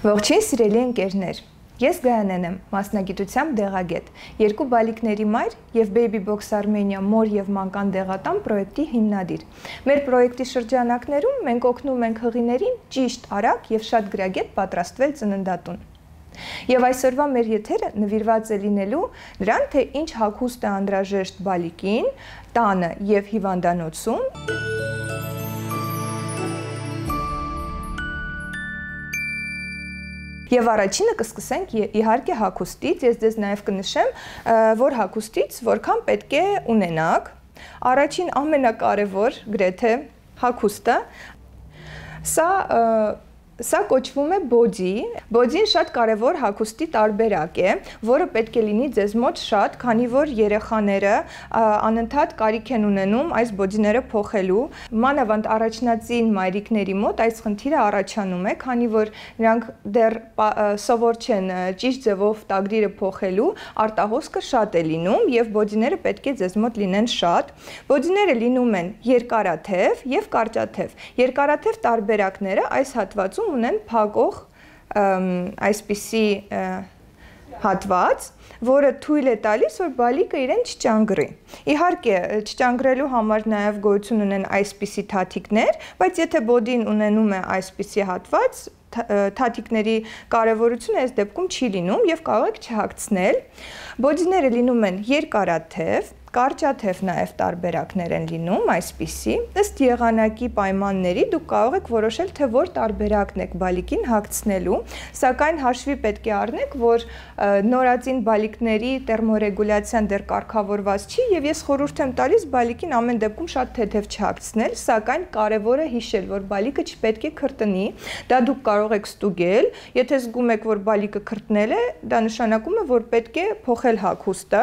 Ողջույն սիրելի ընկերներ, ես Գայանեն եմ, մասնագիտությամբ դեղագետ, երկու բալիկների մայր և Baby Box Armenia մոր և մանկան դեղատան պրոյեկտի հիմնադիր։ Մեր պրոյեկտի շրջանակներում մենք օգնում ենք հղիներին ճիշտ, արագ և շատ գրագետ պատրաստվել ծննդատուն։ Եվ այսօրվա մեր եթերը նվիրված է լինելու նրան, թե ինչ հագուստ է անհրաժեշտ բալիկին, տանը և հիվանդանոցում, Եվ առաջինը կսկսենք իհարկե հագուստից, ես ձեզ նաև կնշեմ, որ հագուստից որքան պետք է ունենաք, առաջին ամենակարևոր գրեթե հագուստը, Սա կոչվում է բոդի, բոդին շատ կարևոր հագուստի տարբերակ է, որը պետք է լինի ձեզ մոտ շատ, քանի որ երեխաները անընդհատ կարիք են ունենում այս բոդիները փոխելու, մանավանդ առաջնածին մայրիկների մոտ այս խնդիրը առաջանում է, քանի որ նրանք դեռ սովոր չեն ճիշտ ձևով տակդիրը փոխելու, արտահոսքը շատ է լինում և բոդիները պետք է ձեզ մոտ լինեն շատ, բոդիները լինում են երկարաթև և կարճաթև, երկարաթև տարբերակները այս հատվածում ունեն փակող այսպիսի հատված, որը թույլ է տալիս, որ բալիկը իրեն չճանգռի։ Իհարկե, չճանգռելու համար նաև գոյություն ունեն այսպիսի թաթիկներ, բայց եթե բոդին ունենում է այսպիսի հատված, թաթիկների կարևորությունը այս դեպքում չի լինում և կարող եք չհագցնել։ Բոդիները լինում են երկարաթև, կարճաթև նաև տարբերակներ են լինում այսպիսի, ըստ եղանակի պայմանների դուք կարող եք որոշել, թե որ տարբերակն եք բալիկին հագցնելու, սակայն հաշվի պետք է առնեք, որ նորածին բալիկների տերմորեգուլյացիան դեռ կարգավորված չի և ես խորհուրդ եմ տալիս բալիկին ամեն դեպքում շատ թեթև չհագցնել, սակայն կարևոր է հիշել, որ բալիկը չպետք է քրտնի, դա դուք կարող եք ստուգել, եթե զգում եք, որ բալիկը քրտնել է, դա նշանակում է, որ պետք է փոխել հագուստը,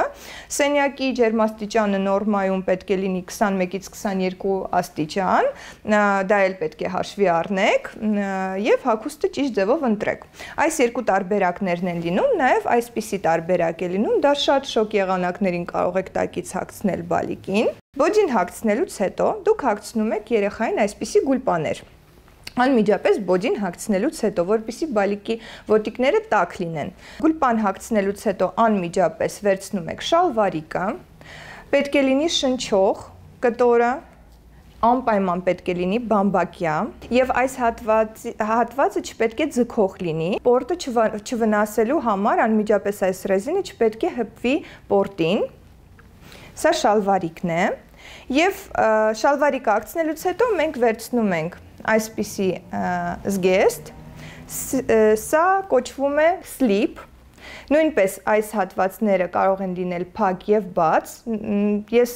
սենյակի ջերմաստիճանը նորմայում պետք է լինի 21-ից 22 աստիճան, դա էլ պետք է հաշվի առնեք և հագուստը ճիշտ ձևով ընտրեք։ Այս երկու տարբերակներն են լինում, նաև այսպիսի տարբերակ է լինում, դա շատ շոկ եղանակներին կարող եք տակից հագցնել բալիկին։ Բոդին հագցնելուց հետո դուք հագցնում եք երեխային այսպիսի գուլպաներ։ Անմիջապես բոդին հագցնելուց հետո, որպեսզի բալիկի ոտիկները տաք լինեն։ Գուլպան հագցնելուց հետո անմիջապես վերցնում եք շալվարիկը, պետք է լինի շնչող կտորը, անպայման պետք է լինի բամբակյա և այս հատվածը չպետք է ձգող լինի, պորտը չվնասելու համար անմիջապես այս ռեզինը չպետք է հպվի պորտին, սա շալվարիկն է և շալվարիկը հագցնելուց հետո մենք վերցնում ենք այսպիսի զգեստ, սա կոչվում է սլիփ, նույնպես այս հատվածները կարող են լինել փակ և բաց, ես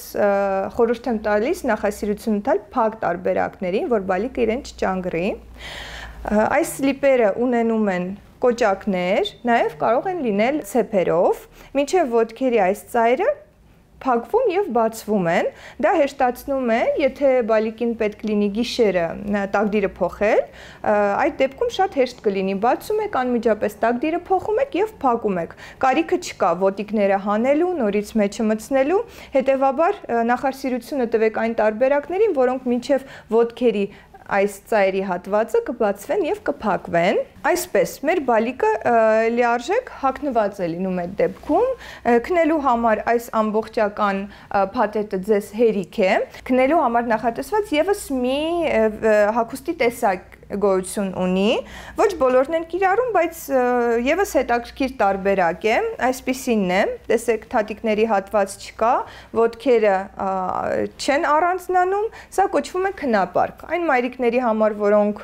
խորհուրդ եմ տալիս նախասիրություն տալ փակ տարբերակներին, որ բալիկը իրեն չճանգռի, այս սլիպերը ունենում են կոճակներ, նաև կարող են լինել ցեփերով, մինչև ոտքերի այս ծայրը փակվում և բացվում են, դա հեշտացնում է, եթե բալիկին պետք լինի գիշերը տակդիրը փոխել, այդ դեպքում շատ հեշտ կլինի, բացում եք, անմիջապես տակդիրը փոխում եք և փակում եք, կարիքը չկա ոտիկները հանելու, նորից մեջը մտցնելու, հետևաբար նախասիրությունը տվեք այն տարբերակներին, որոնք մինչև ոտքերի այս ծայրի հատվածը կբացվեն և կփակվեն։ Այսպես, մեր բալիկը լիարժեք հագնված է լինում այդ դեպքում, քնելու համար այս ամբողջական փաթեթը ձեզ հերիք է, քնելու համար նախատեսված ևս մի հագուստի տեսակ գոյություն ունի, ոչ բոլորն են կիրառում, բայց ևս հետաքրքիր տարբերակ է, այսպիսինն է, տեսեք թաթիկների հատված չկա, ոտքերը չեն առանձնանում, սա կոչվում է քնապարկ, այն մայրիկների համար, որոնք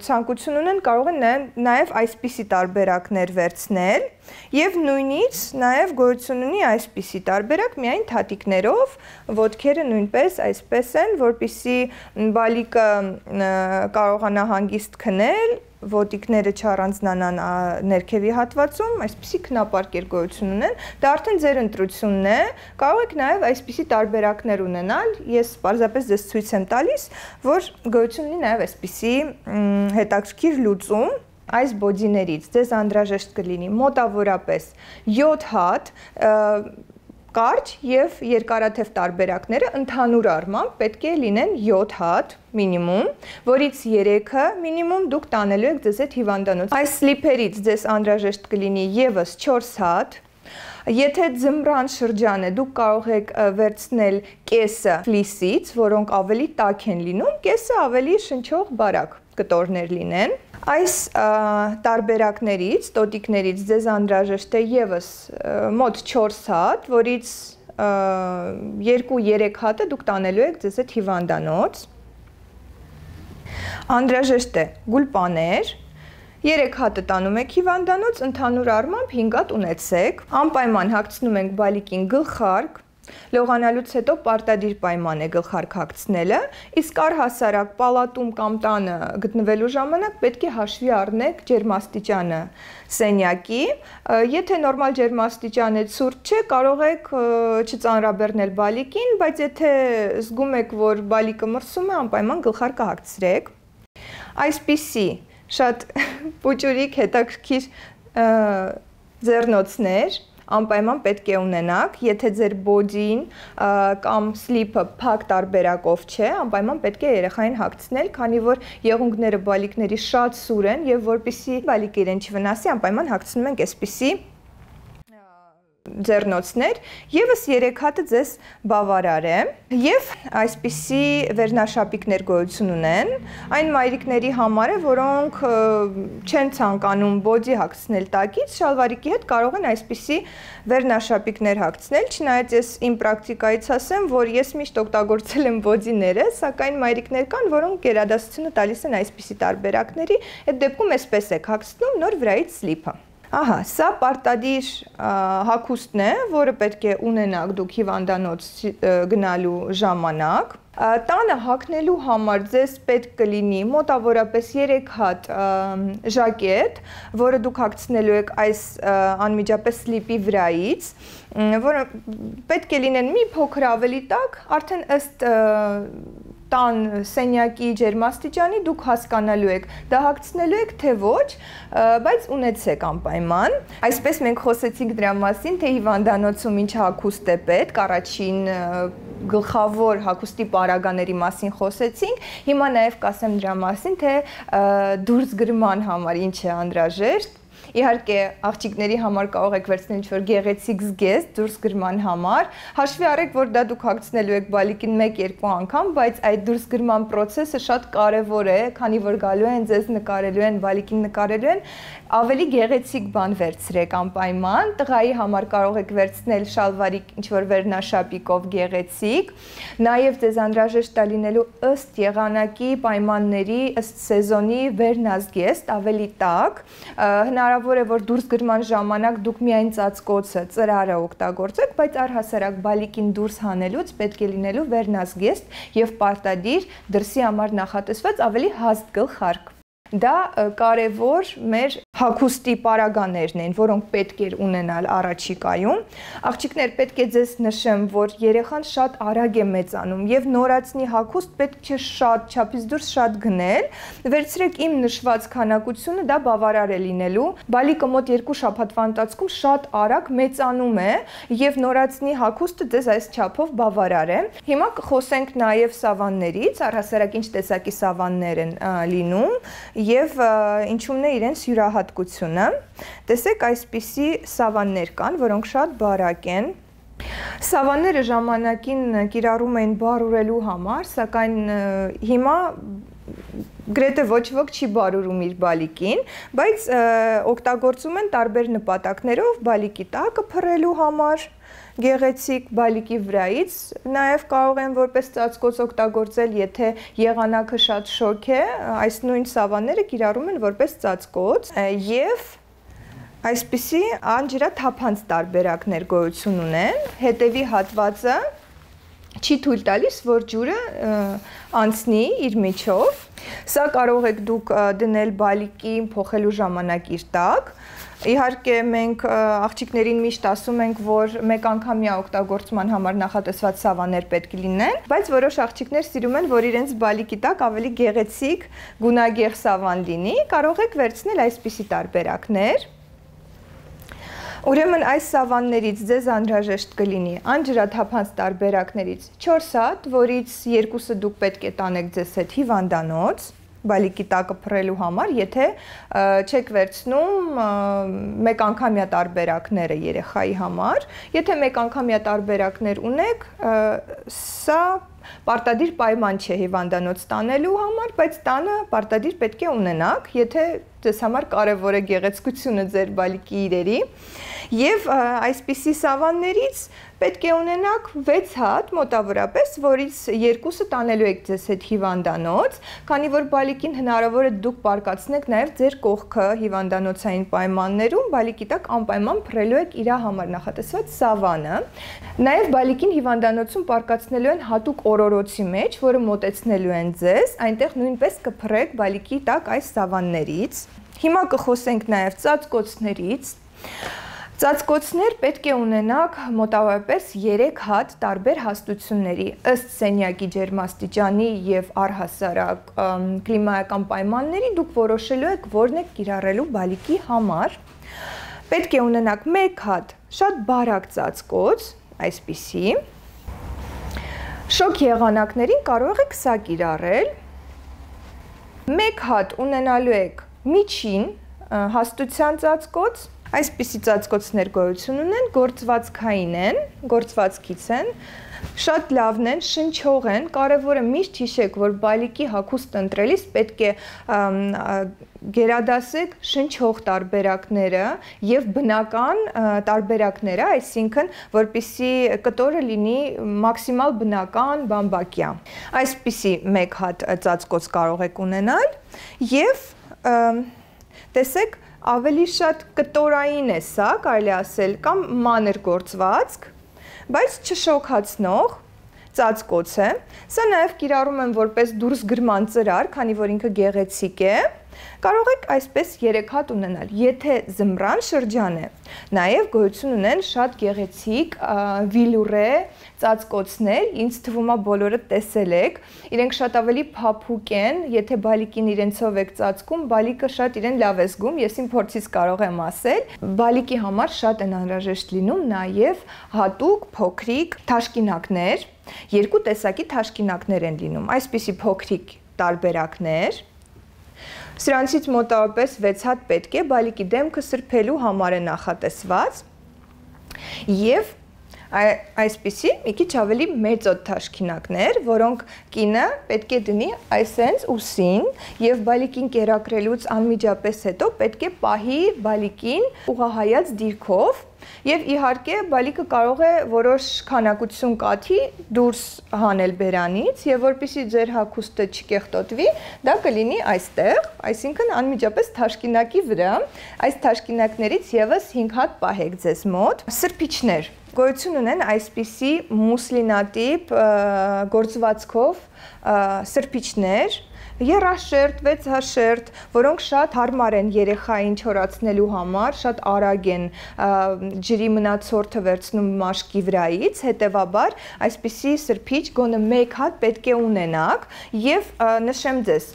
ցանկություն ունեն, կարող են նաև այսպիսի տարբերակներ վերցնել և նույնից նաև գոյություն ունի այսպիսի տարբերակ միայն թաթիկներով, ոտքերը նույնպես այսպես են, որպեսզի բալիկը կարողանա հանգիստ քնել, ոտիկները չառանձնանան ներքևի հատվածում, այսպիսի քնապարկեր գոյություն ունեն, դա արդեն ձեր ընտրությունն է, կարող եք նաև այսպիսի տարբերակներ ունենալ, ես պարզապես ձեզ ցույց եմ տալիս, որ գոյություն ունի նաև այսպիսի հետաքրքիր լուծում, այս բոդիներից ձեզ անհրաժեշտ կլինի մոտավորապես 7 հատ, կարճ եւ երկարաթև տարբերակները ընդհանուր առմամբ պետք է լինեն 7 հատ մինիմում, որից 3-ը մինիմում դուք տանելու եք ձեզ այդ հիվանդանոց։ Այս սլիփերից ձեզ անհրաժեշտ կլինի եւս 4 հատ։ Եթե ձմռան շրջան է, դուք կարող եք վերցնել կեսը ֆլիսից, որոնք ավելի տաք են լինում, կեսը ավելի շնչող բարակ կտորներ լինեն։ Այս տարբերակներից, տոտիկներից ձեզ անհրաժեշտ է եւս մոտ 4 հատ, որից 2-3 հատը դուք տանելու եք ձեզ այդ հիվանդանոց։ Անհրաժեշտ է գուլպաներ, 3 հատը տանում եք հիվանդանոց, ընդհանուր առմամբ 5 հատ ունեցեք։ Անպայման հագցնում ենք բալիկին գլխարկ, լողանալուց հետո պարտադիր պայման է գլխարկ հագցնելը, իսկ առհասարակ պալատում կամ տանը գտնվելու ժամանակ պետք է հաշվի առնեք ջերմաստիճանը սենյակի, եթե նորմալ ջերմաստիճանը ցուրտ չէ, կարող եք չծանրաբեռնել բալիկին, բայց եթե զգում եք, որ բալիկը մրսում է, անպայման գլխարկը հագցրեք։ Այսպիսի շատ պուճուրիկ հետաքրքիր ձեռնոցներ անպայման պետք է ունենաք, եթե ձեր բոդին կամ սլիփը փակ տարբերակով չէ, անպայման պետք է երեխային հագցնել, քանի որ եղունգները բալիկների շատ սուր են եւ որպեսզի բալիկը իրեն չվնասի, անպայման հագցնում ենք այսպիսի ձեռնոցներ, եւս 3 հատը ձեզ բավարար է եւ այսպիսի վերնաշապիկներ գոյություն ունեն այն մայրիկների համար է, որոնք չեն ցանկանում բոդի հագցնել տակից, շալվարիկի հետ կարող են այսպիսի վերնաշապիկներ հագցնել, չնայած ես իմ պրակտիկայից ասեմ, որ ես միշտ օգտագործել եմ բոդիները, սակայն մայրիկներ կան, որոնք գերադասությունը տալիս են այսպիսի տարբերակների, այդ դեպքում այսպես եք հագցնում նոր վրայից սլիփը։ Ահա, սա պարտադիր հագուստն է, որը պետք է ունենաք դուք հիվանդանոց գնալու ժամանակ։ Տանը հագնելու համար ձեզ պետք կլինի մոտավորապես 3 հատ ժակետ, որը դուք հագցնելու եք այս անմիջապես սլիպի վրայից, որը պետք է լինեն մի փոքր ավելի տաք, արդեն ըստ տան սենյակի ջերմաստիճանի դուք հասկանալու եք, դա հագցնելու եք թե ոչ, բայց ունեցեք անպայման։ Այսպես մենք խոսեցինք դրա մասին, թե հիվանդանոցում ինչ հագուստ է պետք, առաջին գլխավոր հագուստի պարագաների մասին խոսեցինք, հիմա նաև կասեմ դրա մասին, թե դուրս գրման համար ինչ է անհրաժեշտ։ Իհարկե, աղջիկների համար կարող եք վերցնել ինչ-որ գեղեցիկ զգեստ դուրս գրման համար, հաշվի առեք, որ դա դուք հագցնելու եք բալիկին 1-2 անգամ, բայց այդ դուրս գրման process-ը շատ կարևոր է, քանի որ գալու են ձեզ նկարելու են, բալիկին նկարելու են, ավելի գեղեցիկ բան վերցրեք անպայման, տղայի համար կարող եք վերցնել շալվարի ինչ-որ վերնաշապիկով գեղեցիկ, նաև ձեզ անհրաժեշտ է լինելու ըստ եղանակի պայմանների, ըստ սեզոնի վերնազգեստ, ավելի տաք, հնարավոր է, որ դուրս գրման ժամանակ դուք միայն ծածկոցը, ծրարը օգտագործեք, բայց առհասարակ բալիկին դուրս հանելուց պետք է լինելու վերնազգեստ եւ պարտադիր դրսի համար նախատեսված ավելի հաստ գլխարկ։ Դա կարևոր մեր հագուստի պարագաներն են, որոնք պետք է ունենալ առաջիկայում։ Աղջիկներ, պետք է ձեզ նշեմ, որ երեխան շատ արագ է մեծանում եւ նորածնի հագուստ պետք չէ շատ չափից դուրս շատ գնել։ Վերցրեք իմ նշված քանակությունը, դա բավարար է լինելու։ Բալիկը մոտ 2 շաբաթվա ընթացքում շատ արագ մեծանում է եւ նորածնի հագուստը ձեզ այս չափով բավարար է։ Հիմա կխոսենք նաեւ սավաններից, առհասարակ ինչ տեսակի սավաններ են լինում եւ ինչումն է իրենց յուրահատկությունը։ Տեսեք, այսպիսի սավաններ կան, որոնք շատ բարակ են։ Սավանները ժամանակին կիրառում էին բարուրելու համար, սակայն հիմա գրեթե ոչ ոք չի բարուրում իր բալիկին, բայց օգտագործում են տարբեր նպատակներով բալիկի տակը փռելու համար, գեղեցիկ բալիկի վրայից, նաև կարող են որպես ծածկոց օգտագործել, եթե եղանակը շատ շոգ է, այս նույն սավանները կիրառում են որպես ծածկոց եւ այսպիսի անջրաթափանց տարբերակներ գոյություն ունեն, հետևի հատվածը չի թույլ տալիս, որ ջուրը անցնի իր միջով, սա կարող եք դուք դնել բալիկին փոխելու ժամանակ իր տակ։ Իհարկե մենք աղջիկներին միշտ ասում ենք, որ մեկ անգամյա օգտագործման համար նախատեսված սավաններ պետք է լինեն, բայց որոշ աղջիկներ սիրում են, որ իրենց բալիկի տակ ավելի գեղեցիկ գունագեղ սավան լինի, կարող եք վերցնել այսպիսի տարբերակներ։ Ուրեմն այս սավաններից ձեզ անհրաժեշտ կլինի անջրաթափանց տարբերակներից 4 հատ, որից 2-ը դուք պետք է տանեք ձեզ հետ հիվանդանոց, բալիկի տակը փռելու համար, եթե չեք վերցնում մեկ անգամյա տարբերակները երեխայի համար, եթե մեկ անգամյա տարբերակներ ունեք, սա պարտադիր պայման չէ հիվանդանոց տանելու համար, բայց տանը պարտադիր պետք է ունենաք, եթե ձեզ համար կարևոր է գեղեցկությունը ձեր բալիկի իրերի, եւ այսպիսի սավաններից պետք է ունենաք 6 հատ մոտավորապես, որից 2-ը տանելու եք ձեզ հետ հիվանդանոց, քանի որ բալիկին հնարավոր է դուք պարկացնեք նաեւ ձեր կողքը հիվանդանոցային պայմաններում, բալիկի տակ անպայման փռելու եք իր համար նախատեսված սավանը, նաեւ բալիկին հիվանդանոցում պարկացնելու են հատուկ օրորոցի մեջ, որը մոտեցնելու են ձեզ, այնտեղ նույնպես կփռեք բալիկի տակ այս սավաններից։ Հիմա կխոսենք նաեւ ծածկոցներից։ Ծածկոցներ պետք է ունենաք մոտավորապես 3 հատ տարբեր հաստությունների, ըստ սենյակի ջերմաստիճանի եւ առհասարակ կլիմայական պայմանների դուք որոշելու եք որն եք կիրառելու բալիկի համար։ Պետք է ունենաք 1 հատ շատ բարակ ծածկոց, այսպիսի։ Շոկ եղանակներին կարող եք սա կիրառել։ 1 հատ ունենալու եք միջին հաստության ծածկոց, այսպիսի ծածկոցներ գոյություն ունեն, գործվածքային են, գործվածքից են, շատ լավն են, շնչող են, կարևոր է միշտ հիշեք, որ բալիկի հագուստ ընտրելիս պետք է գերադասեք շնչող տարբերակները եւ բնական տարբերակները, այսինքն որպեսզի կտորը լինի մաքսիմալ բնական բամբակյա։ Այսպիսի 1 հատ ծածկոց կարող եք ունենալ եւ տեսեք ավելի շատ կտորային է սա, կարելի ասել, կամ մանր գործվածք, բայց չշոքացնող ծածկոց է։ Սա նաև կիրառում են որպես դուրս գրման ծրար, քանի որ ինքը գեղեցիկ է։ Կարող եք այսպես 3 հատ ունենալ, եթե զմռան շրջան է։ Նաև գոյություն ունեն շատ գեղեցիկ վիլուրե ծածկոցներ, ինձ թվում է բոլորը տեսել եք։ Իրենք շատ ավելի փափուկ են, եթե բալիկին իրենցով եք ծածկում, բալիկը շատ իրեն լավ է զգում, ես իմ փորձից կարող եմ ասել։ Բալիկի համար շատ են անհրաժեշտ լինում նաև հատուկ փոքրիկ թաշկինակներ, 2 տեսակի թաշկինակներ են լինում, այսպիսի փոքրիկ տարբերակներ։ Սրանցից մոտավորապես 6 հատ պետք է, բալիկի դեմքը սրբելու համար է նախատեսված եւ այսպիսի մի քիչ ավելի մեծոտ թաշկինակներ, որոնք կինը պետք է դնի այսենց ուսին եւ բալիկին կերակրելուց անմիջապես հետո պետք է պահի բալիկին ուղղահայաց դիրքով եւ իհարկե բալիկը կարող է որոշ քանակություն կաթի դուրս հանել բերանից եւ որպեսզի ձեր հագուստը չկեղտոտվի, դա կլինի այստեղ, այսինքն անմիջապես թաշկինակի վրա, այս թաշկինակներից եւս 5 հատ պահեք ձեզ մոտ։ Սրբիչներ գոյություն ունեն այսպիսի մուսլինատիպ գործվածքով սրբիչներ, երաշերտ, 6հաշերտ, որոնք շատ հարմար են երեխային չորացնելու համար, շատ արագ են ջրի մնացորդը վերցնում մաշկի վրայից, հետևաբար այսպիսի սրբիչ գոնե 1 հատ պետք է ունենաք եւ նշեմ ձեզ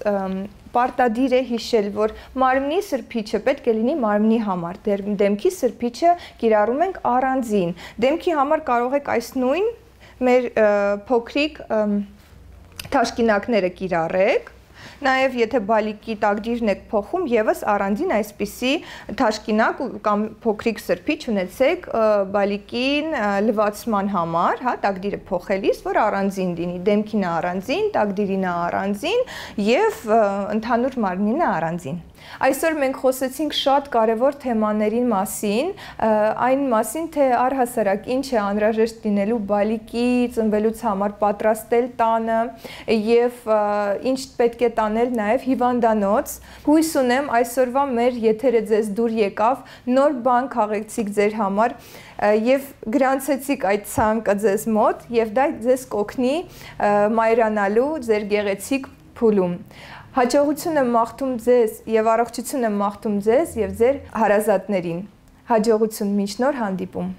պարտադիր է հիշել, որ մարմնի սրբիչը պետք է լինի մարմնի համար, դեմքի սրբիչը կիրառում ենք առանձին, դեմքի համար կարող եք այս նույն մեր փոքրիկ թաշկինակները կիրառեք, նաև եթե բալիկի տակդիրն եք փոխում, եւս առանձին այսպիսի թաշկինակ կամ փոքրիկ սրբիչ ունեցեք բալիկին լվացման համար, հա, տակդիրը փոխելիս, որ առանձին լինի, դեմքինը առանձին, տակդիրինը առանձին եւ ընդհանուր մարմինը առանձին։ Այսօր մենք խոսեցինք շատ կարևոր թեմաների մասին, այն մասին, թե առհասարակ ինչ է անհրաժեշտ լինելու բալիկի ծնվելուց համար պատրաստել տանը եւ ինչ պետք է տանել նաեւ հիվանդանոց։ Հույս ունեմ այսօրվա մեր եթերը ձեզ դուր եկավ, նոր բան քաղեցիք ձեր համար եւ գրանցեցիք այդ ցանկը ձեզ մոտ եւ դա ձեզ կօգնի մայրանալու ձեր գեղեցիկ փուլում։ Հաջողություն եմ մաղթում ձեզ եւ առողջություն եմ մաղթում ձեզ եւ ձեր հարազատներին։ Հաջողություն, մինչ նոր հանդիպում։